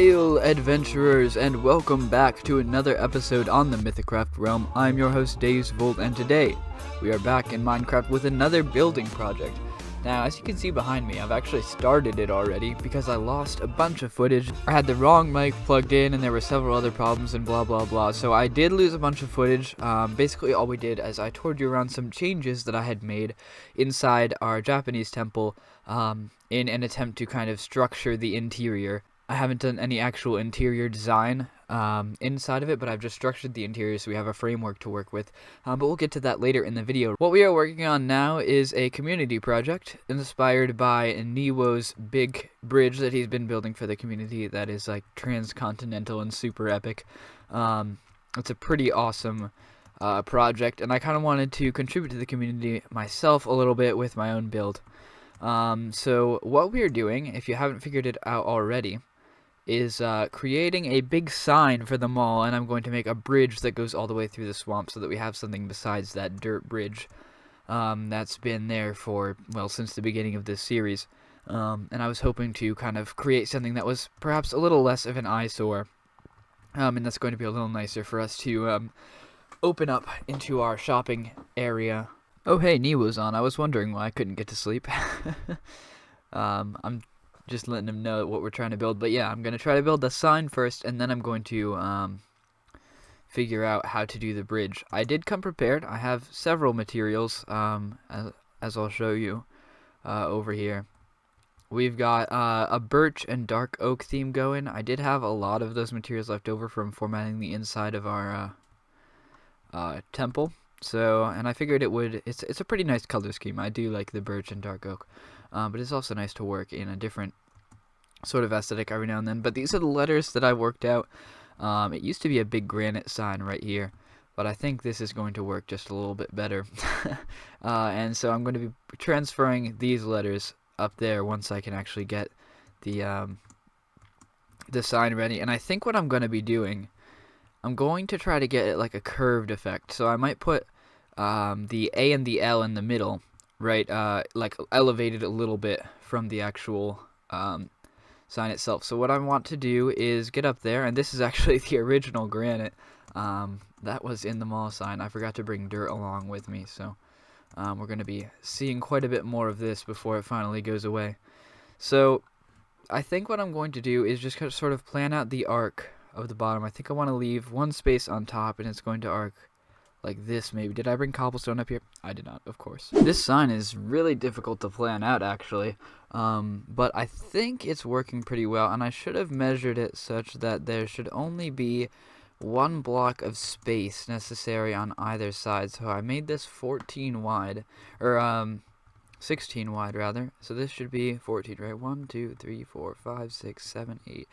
Hail, adventurers, and welcome back to another episode on the MythiCraft realm. I'm your host, Dult, and today we are back in Minecraft with another building project. Now, as you can see behind me, I've actually started it already because I lost a bunch of footage. I had the wrong mic plugged in and there were several other problems and blah blah blah. So I did lose a bunch of footage. Basically all we did is I toured you around some changes that I had made inside our Japanese temple in an attempt to kind of structure the interior. I haven't done any actual interior design inside of it, but I've just structured the interior so we have a framework to work with. But we'll get to that later in the video. What we are working on now is a community project inspired by Newo's big bridge that he's been building for the community that is like transcontinental and super epic. It's a pretty awesome project, and I kind of wanted to contribute to the community myself a little bit with my own build. So what we are doing, if you haven't figured it out already, is creating a big sign for the mall, and I'm going to make a bridge that goes all the way through the swamp so that we have something besides that dirt bridge that's been there for, well, since the beginning of this series. And I was hoping to kind of create something that was perhaps a little less of an eyesore, and that's going to be a little nicer for us to open up into our shopping area. Oh hey, Newo's on. I was wondering why I couldn't get to sleep. I'm just letting him know what we're trying to build. But yeah, I'm going to try to build the sign first, and then I'm going to figure out how to do the bridge. I did come prepared. I have several materials, as I'll show you over here. We've got a birch and dark oak theme going. I did have a lot of those materials left over from formatting the inside of our temple. So, and I figured it's a pretty nice color scheme. I do like the birch and dark oak. But it's also nice to work in a different sort of aesthetic every now and then. But these are the letters that I worked out. It used to be a big granite sign right here, but I think this is going to work just a little bit better. And so I'm going to be transferring these letters up there once I can actually get the sign ready. And I think what I'm going to be doing, I'm going to try to get it like a curved effect. So I might put the A and the L in the middle, right, like elevated a little bit from the actual sign itself. So what I want to do is get up there, and this is actually the original granite that was in the mall sign. I forgot to bring dirt along with me, so we're going to be seeing quite a bit more of this before it finally goes away. So I think what I'm going to do is just sort of plan out the arc of the bottom. I think I want to leave one space on top, and it's going to arc like this maybe. Did I bring cobblestone up here? I did not, of course. This sign is really difficult to plan out, actually. But I think it's working pretty well, and I should have measured it such that there should only be one block of space necessary on either side. So I made this 14 wide, or 16 wide rather. So this should be 14, right? 1, 2, 3, 4, 5, 6, 7, 8,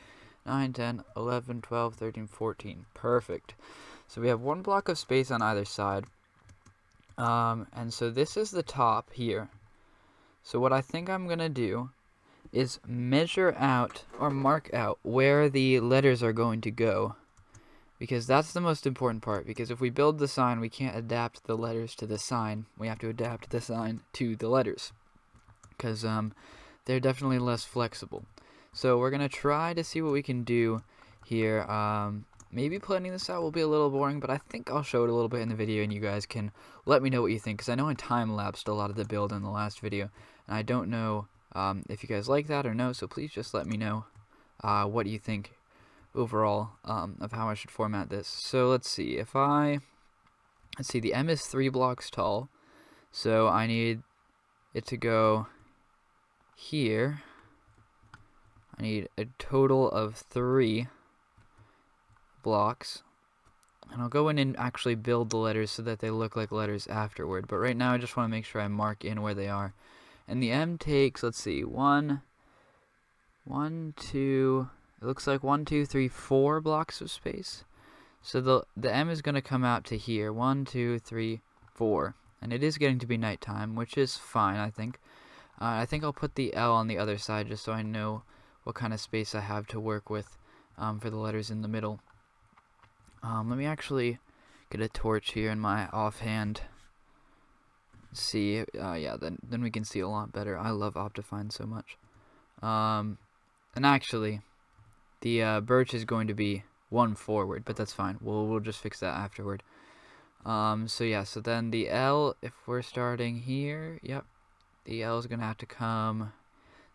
9, 10, 11, 12, 13, 14. Perfect. So we have one block of space on either side. And so this is the top here. So what I think I'm going to do is measure out or mark out where the letters are going to go. Because that's the most important part. Because if we build the sign, we can't adapt the letters to the sign. We have to adapt the sign to the letters. Because they're definitely less flexible. So we're going to try to see what we can do here. Maybe planning this out will be a little boring, but I think I'll show it a little bit in the video, and you guys can let me know what you think, because I know I time-lapsed a lot of the build in the last video, and I don't know if you guys like that or no, so please just let me know what you think overall of how I should format this. So let's see, let's see, the M is 3 blocks tall, so I need it to go here. I need a total of 3 blocks, and I'll go in and actually build the letters so that they look like letters afterward, but right now I just want to make sure I mark in where they are. And the M takes, let's see, 1, 2, it looks like 1, 2, 3, 4 blocks of space. So the M is going to come out to here, 1, 2, 3, 4, and it is getting to be nighttime, which is fine, I think. I think I'll put the L on the other side just so I know what kind of space I have to work with for the letters in the middle. Let me actually get a torch here in my offhand. See, yeah, then we can see a lot better. I love Optifine so much. And actually, the birch is going to be one forward, but that's fine. We'll just fix that afterward. So yeah, so then the L, if we're starting here, yep, the L is gonna have to come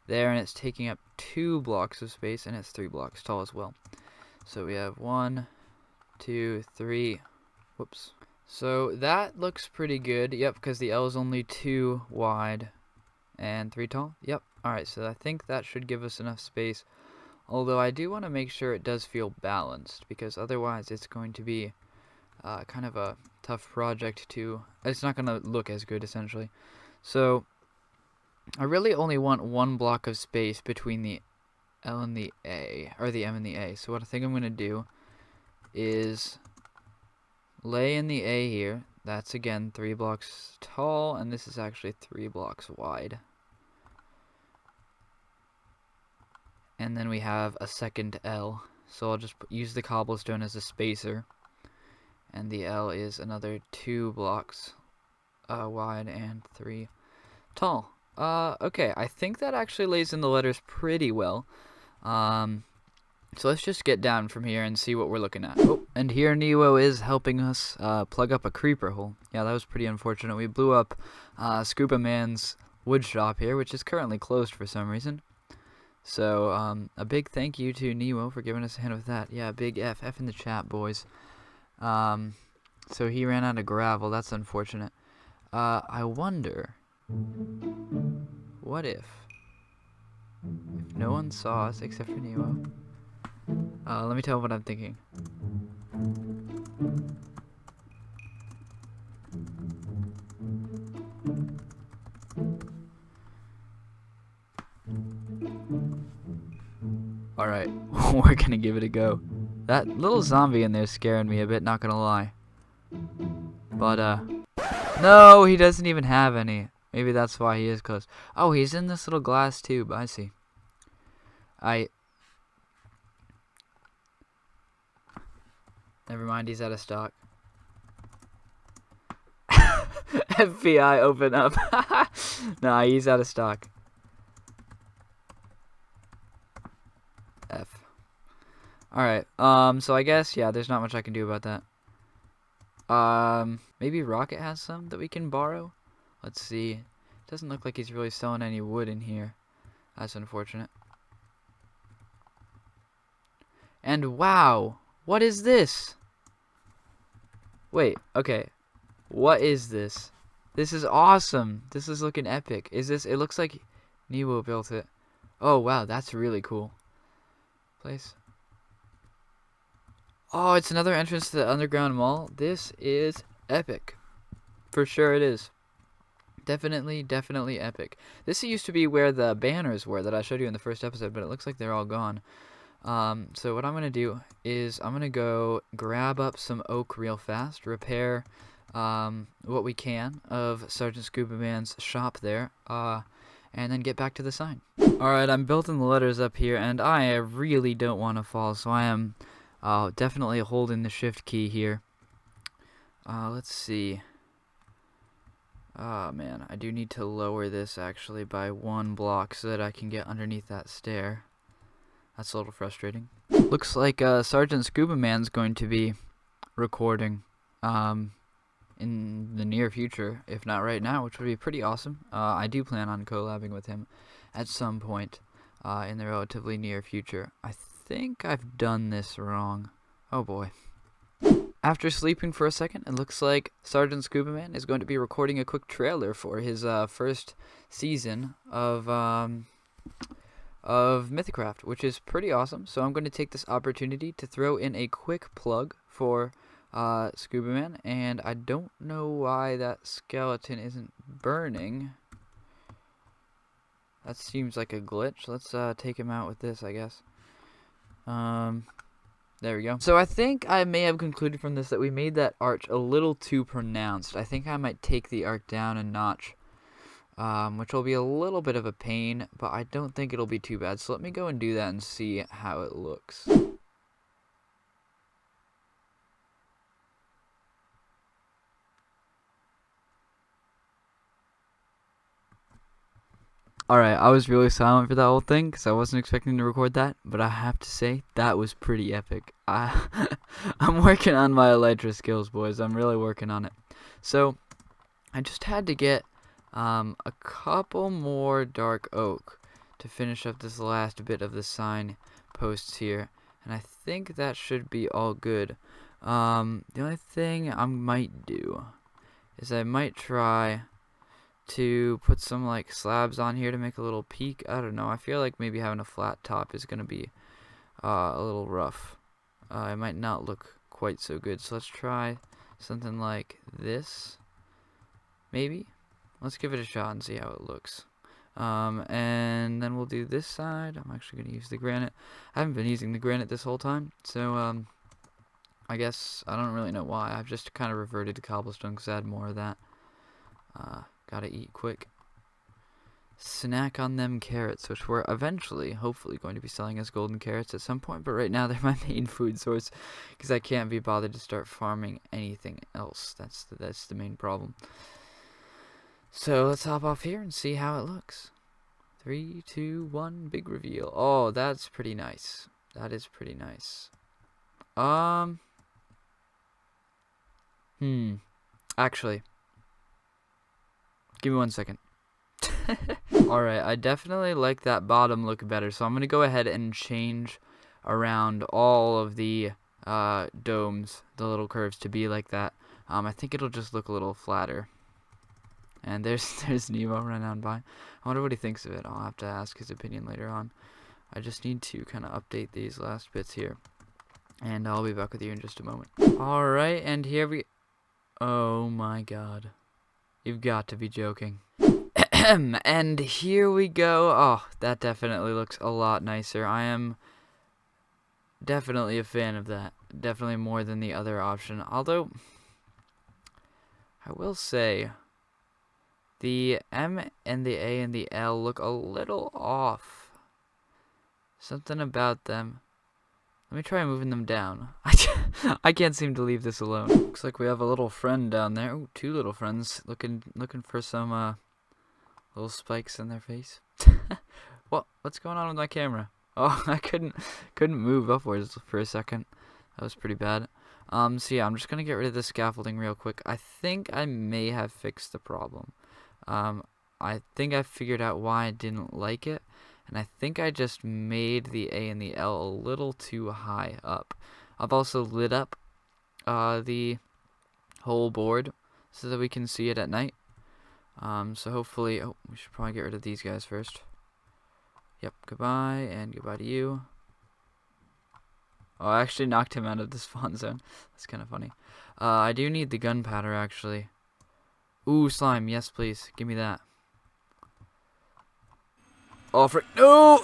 there, and it's taking up 2 blocks of space, and it's 3 blocks tall as well. So we have 1, 2, 3. Whoops. So that looks pretty good. Yep, because the L is only 2 wide and 3 tall. Yep. Alright, so I think that should give us enough space. Although I do want to make sure it does feel balanced, because otherwise it's going to be kind of a tough project to... It's not going to look as good, essentially. So I really only want 1 block of space between the L and the A, or the M and the A. So what I think I'm going to do is lay in the A here. That's again 3 blocks tall, and this is actually 3 blocks wide. And then we have a second L. So I'll just use the cobblestone as a spacer. And the L is another 2 blocks wide and 3 tall. Okay, I think that actually lays in the letters pretty well. So let's just get down from here and see what we're looking at. Oh, and here Neo is helping us plug up a creeper hole. Yeah, that was pretty unfortunate. We blew up Scuba Man's wood shop here, which is currently closed for some reason. So a big thank you to Neo for giving us a hand with that. Yeah, big F in the chat, boys. So he ran out of gravel. That's unfortunate. I wonder, what if no one saw us except for Neo? Let me tell you what I'm thinking. Alright, we're gonna give it a go. That little zombie in there is scaring me a bit, not gonna lie. But, no, he doesn't even have any. Maybe that's why he is close. Oh, he's in this little glass tube, I see. Never mind, he's out of stock. FBI, open up. Nah, he's out of stock. F. Alright, so I guess, yeah, there's not much I can do about that. Maybe Rocket has some that we can borrow? Let's see. Doesn't look like he's really selling any wood in here. That's unfortunate. And wow! What is this? Wait, okay. What is this? This is awesome. This is looking epic. Is this... It looks like Neo built it. Oh, wow. That's really cool. Place. Oh, it's another entrance to the underground mall. This is epic. For sure it is. Definitely epic. This used to be where the banners were that I showed you in the first episode, but it looks like they're all gone. So what I'm going to do is I'm going to go grab up some oak real fast, repair what we can of Sergeant Scuba Man's shop there, and then get back to the sign. Alright, I'm building the letters up here, and I really don't want to fall, so I am definitely holding the shift key here. Let's see. Oh man, I do need to lower this actually by 1 block so that I can get underneath that stair. That's a little frustrating. Looks like Sergeant Scuba Man's going to be recording in the near future, if not right now, which would be pretty awesome. I do plan on collabing with him at some point in the relatively near future. I think I've done this wrong. Oh boy. After sleeping for a second, it looks like Sergeant Scuba Man is going to be recording a quick trailer for his first season of MythiCraft, which is pretty awesome. So I'm going to take this opportunity to throw in a quick plug for Scuba Man, and I don't know why that skeleton isn't burning. That seems like a glitch. Let's take him out with this, I guess. There we go. So I think I may have concluded from this that we made that arch a little too pronounced. I think I might take the arc down a notch, which will be a little bit of a pain, but I don't think it'll be too bad. So let me go and do that and see how it looks. Alright, I was really silent for that whole thing because I wasn't expecting to record that, but I have to say, that was pretty epic. I'm working on my Elytra skills, boys. I'm really working on it. So, I just had to get a couple more dark oak to finish up this last bit of the sign posts here, and I think that should be all good. The only thing I might do is I might try to put some like slabs on here to make a little peak. I don't know. I feel like maybe having a flat top is gonna be a little rough. It might not look quite so good. So let's try something like this. Maybe. Let's give it a shot and see how it looks. And then we'll do this side. I'm actually gonna use the granite. I haven't been using the granite this whole time, so I guess I don't really know why. I've just kind of reverted to cobblestone because I had more of that. Gotta eat quick. Snack on them carrots, which we're eventually, hopefully, going to be selling as golden carrots at some point. But right now, they're my main food source because I can't be bothered to start farming anything else. That's the main problem. So let's hop off here and see how it looks. 3, 2, 1, big reveal. Oh, that's pretty nice. That is pretty nice. Actually, give me 1 second. Alright, I definitely like that bottom look better, so I'm going to go ahead and change around all of the domes, the little curves, to be like that. I think it'll just look a little flatter. And there's Nemo running on by. I wonder what he thinks of it. I'll have to ask his opinion later on. I just need to kind of update these last bits here. And I'll be back with you in just a moment. Alright, and here we... Oh my god. You've got to be joking. And here we go. Oh, that definitely looks a lot nicer. I am definitely a fan of that. Definitely more than the other option. Although, I will say, the M and the A and the L look a little off. Something about them. Let me try moving them down. I can't seem to leave this alone. Looks like we have a little friend down there. Ooh, 2 little friends looking for some little spikes in their face. What's going on with my camera? Oh, I couldn't move upwards for a second. That was pretty bad. So yeah, I'm just gonna get rid of the scaffolding real quick. I think I may have fixed the problem. I think I figured out why I didn't like it, and I think I just made the A and the L a little too high up. I've also lit up the whole board so that we can see it at night. So hopefully, we should probably get rid of these guys first. Yep, goodbye, and goodbye to you. Oh, I actually knocked him out of the spawn zone. That's kind of funny. I do need the gunpowder, actually. Ooh, slime, yes please, give me that. Oh, frick, no!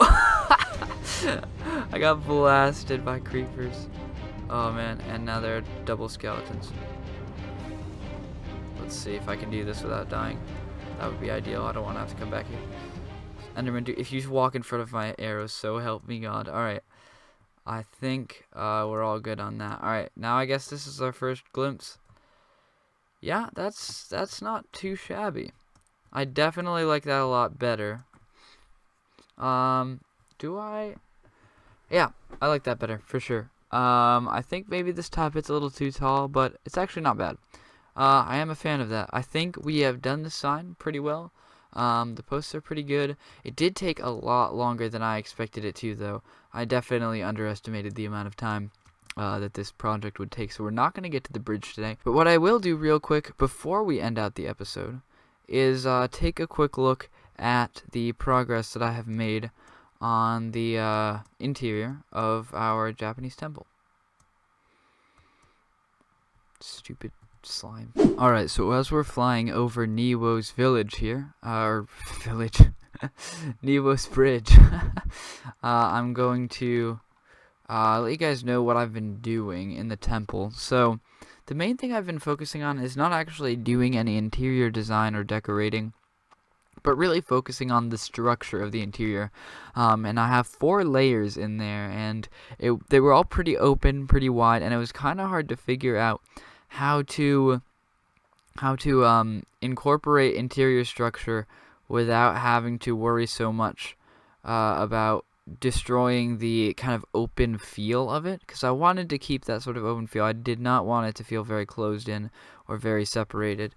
I got blasted by creepers. Oh man, and now there are double skeletons. Let's see if I can do this without dying. That would be ideal. I don't want to have to come back here. Enderman, dude, if you walk in front of my arrows, so help me God. Alright. I think we're all good on that. Alright, now I guess this is our first glimpse. Yeah, that's not too shabby. I definitely like that a lot better. Do I? Yeah, I like that better, for sure. I think maybe this top bit's a little too tall, but it's actually not bad. I am a fan of that. I think we have done the sign pretty well. The posts are pretty good. It did take a lot longer than I expected it to, though. I definitely underestimated the amount of time that this project would take, so we're not going to get to the bridge today. But what I will do real quick before we end out the episode is take a quick look at the progress that I have made on the interior of our Japanese temple. Stupid slime. Alright, so as we're flying over Niwo's village here, Niwo's bridge, I'm going to let you guys know what I've been doing in the temple. So, the main thing I've been focusing on is not actually doing any interior design or decorating, but really focusing on the structure of the interior. And I have 4 layers in there, and they were all pretty open, pretty wide, and it was kind of hard to figure out how to incorporate interior structure without having to worry so much about destroying the kind of open feel of it, because I wanted to keep that sort of open feel. I did not want it to feel very closed in or very separated.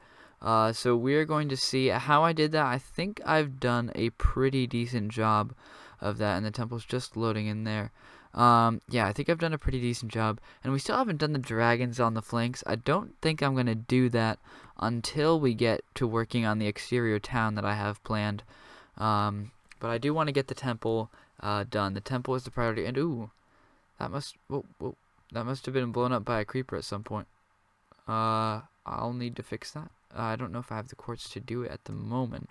So we're going to see how I did that. I think I've done a pretty decent job of that, and the temple's just loading in there. Yeah, I think I've done a pretty decent job, and we still haven't done the dragons on the flanks. I don't think I'm going to do that until we get to working on the exterior town that I have planned. But I do want to get the temple done. The temple is the priority, and ooh, that must have been blown up by a creeper at some point. I'll need to fix that. I don't know if I have the quartz to do it at the moment,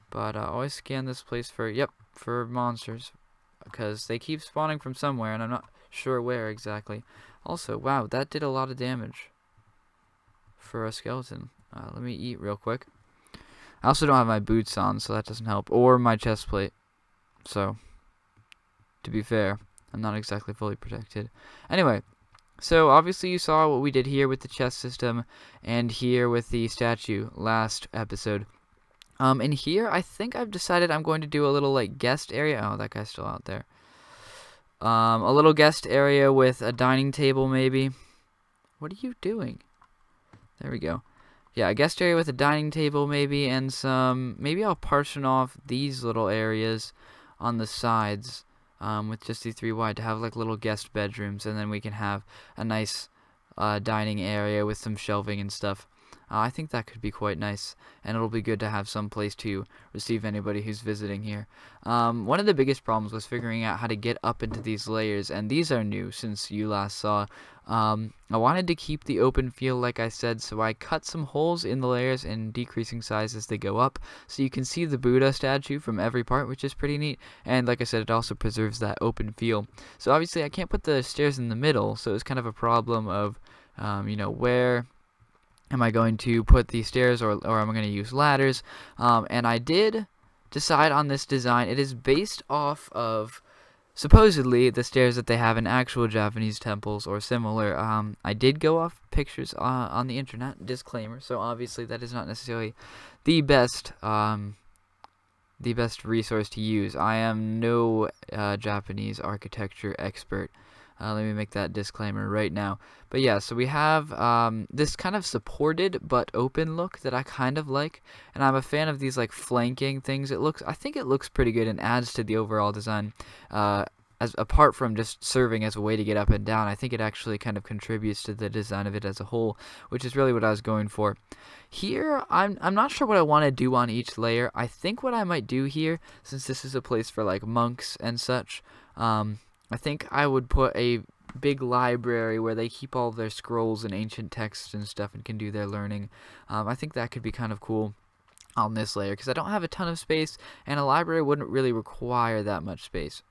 but always scan this place for monsters, because they keep spawning from somewhere, and I'm not sure where exactly. Also, wow, that did a lot of damage for a skeleton. Let me eat real quick. I also don't have my boots on, so that doesn't help, or my chest plate. So, to be fair, I'm not exactly fully protected. Anyway, so obviously you saw what we did here with the chest system, and here with the statue last episode. And here, I think I've decided I'm going to do a little, like, guest area. Oh, that guy's still out there. A little guest area with a dining table, maybe. What are you doing? There we go. Yeah, a guest area with a dining table, maybe, and some... Maybe I'll partition off these little areas on the sides, with just the 3 wide, to have, like, little guest bedrooms, and then we can have a nice dining area with some shelving and stuff. I think that could be quite nice, and it'll be good to have some place to receive anybody who's visiting here. One of the biggest problems was figuring out how to get up into these layers, and these are new since you last saw. I wanted to keep the open feel, like I said, so I cut some holes in the layers in decreasing size as they go up, so you can see the Buddha statue from every part, which is pretty neat, and like I said, it also preserves that open feel. So obviously I can't put the stairs in the middle, so it's kind of a problem of, where am I going to put these stairs, or am I going to use ladders? And I did decide on this design. It is based off of supposedly the stairs that they have in actual Japanese temples or similar. I did go off pictures on the internet, disclaimer, so obviously that is not necessarily the best resource to use. I am no Japanese architecture expert. Let me make that disclaimer right now. But yeah, so we have this kind of supported but open look that I kind of like, and I'm a fan of these like flanking things. I think it looks pretty good and adds to the overall design. As apart from just serving as a way to get up and down, I think it actually kind of contributes to the design of it as a whole, which is really what I was going for. Here, I'm not sure what I want to do on each layer. I think what I might do here, since this is a place for like monks and such, I think I would put a big library where they keep all of their scrolls and ancient texts and stuff and can do their learning. I think that could be kind of cool on this layer, because I don't have a ton of space, and a library wouldn't really require that much space.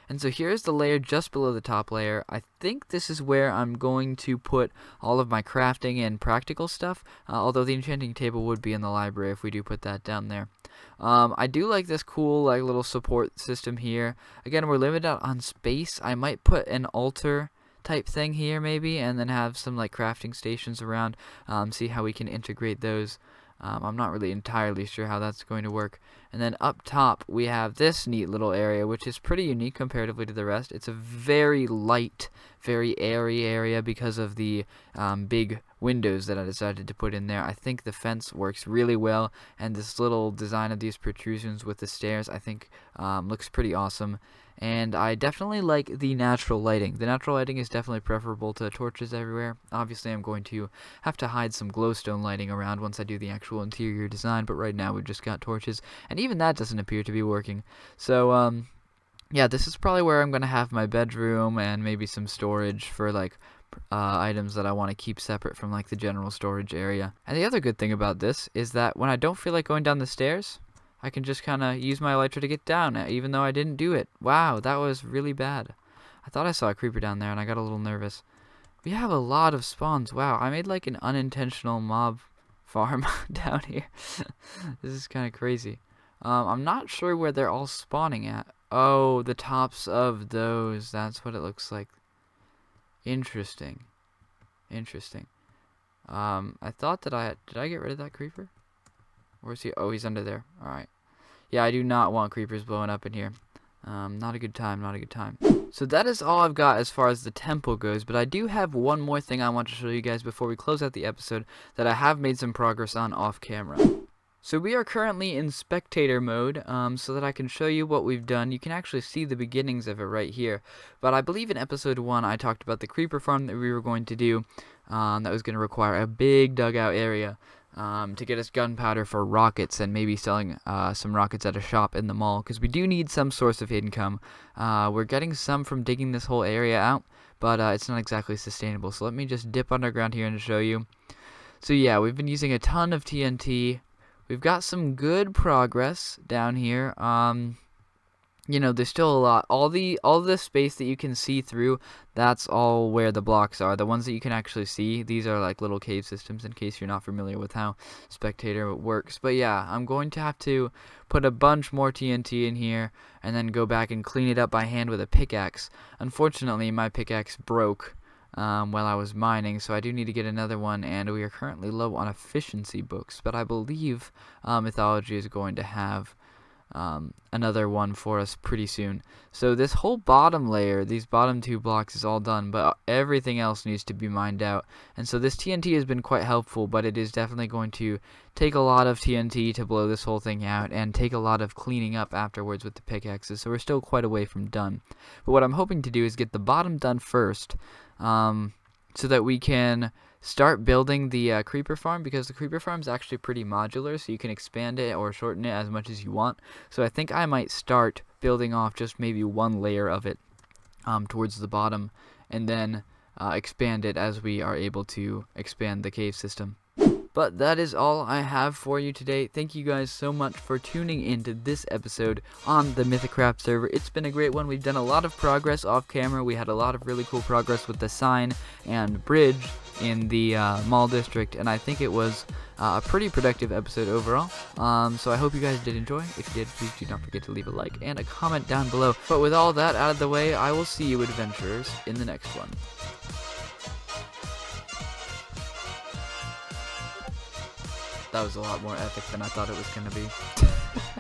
And so here's the layer just below the top layer. I think this is where I'm going to put all of my crafting and practical stuff, although the enchanting table would be in the library if we do put that down there. I do like this cool like little support system here. Again, we're limited on space. I might put an altar type thing here maybe, and then have some like crafting stations around, see how we can integrate those. I'm not really entirely sure how that's going to work. And then up top, we have this neat little area, which is pretty unique comparatively to the rest. It's a very light, very airy area because of the big windows that I decided to put in there. I think the fence works really well, and this little design of these protrusions with the stairs, I think, looks pretty awesome. And I definitely like the natural lighting. The natural lighting is definitely preferable to torches everywhere. Obviously, I'm going to have to hide some glowstone lighting around once I do the actual interior design, but right now we've just got torches, and even that doesn't appear to be working. So, yeah, this is probably where I'm going to have my bedroom and maybe some storage for, like, items that I want to keep separate from, like, the general storage area. And the other good thing about this is that when I don't feel like going down the stairs, I can just kind of use my elytra to get down, even though I didn't do it. Wow, that was really bad. I thought I saw a creeper down there, and I got a little nervous. We have a lot of spawns. Wow, I made like an unintentional mob farm down here. This is kind of crazy. I'm not sure where they're all spawning at. Oh, the tops of those. That's what it looks like. Interesting. Interesting. I thought that did I get rid of that creeper? Where's he? Oh, he's under there. Alright. Yeah, I do not want creepers blowing up in here. Not a good time, not a good time. So that is all I've got as far as the temple goes, but I do have one more thing I want to show you guys before we close out the episode that I have made some progress on off camera. So we are currently in spectator mode, so that I can show you what we've done. You can actually see the beginnings of it right here. But I believe in episode 1 I talked about the creeper farm that we were going to do, that was going to require a big dugout area to get us gunpowder for rockets and maybe selling some rockets at a shop in the mall, because we do need some source of income. We're getting some from digging this whole area out, but it's not exactly sustainable. So let me just dip underground here and show you. So yeah, we've been using a ton of TNT. We've got some good progress down here. You know, there's still a lot. All the space that you can see through, that's all where the blocks are. The ones that you can actually see, these are like little cave systems, in case you're not familiar with how spectator works. But yeah, I'm going to have to put a bunch more TNT in here and then go back and clean it up by hand with a pickaxe. Unfortunately, my pickaxe broke while I was mining, so I do need to get another one, and we are currently low on efficiency books, but I believe Mythology is going to have another one for us pretty soon. So this whole bottom layer, these bottom 2 blocks, is all done, but everything else needs to be mined out. And so this TNT has been quite helpful, but it is definitely going to take a lot of TNT to blow this whole thing out, and take a lot of cleaning up afterwards with the pickaxes, so we're still quite a way from done. But what I'm hoping to do is get the bottom done first, so that we can start building the creeper farm, because the creeper farm is actually pretty modular, so you can expand it or shorten it as much as you want. So I think I might start building off just maybe one layer of it towards the bottom, and then expand it as we are able to expand the cave system. But that is all I have for you today. Thank you guys so much for tuning into this episode on the MythiCraft server. It's been a great one. We've done a lot of progress off camera. We had a lot of really cool progress with the sign and bridge in the mall district, and I think it was a pretty productive episode overall. So I hope you guys did enjoy. If you did, please do not forget to leave a like and a comment down below. But with all that out of the way, I will see you adventurers in the next one. That was a lot more epic than I thought it was going to be.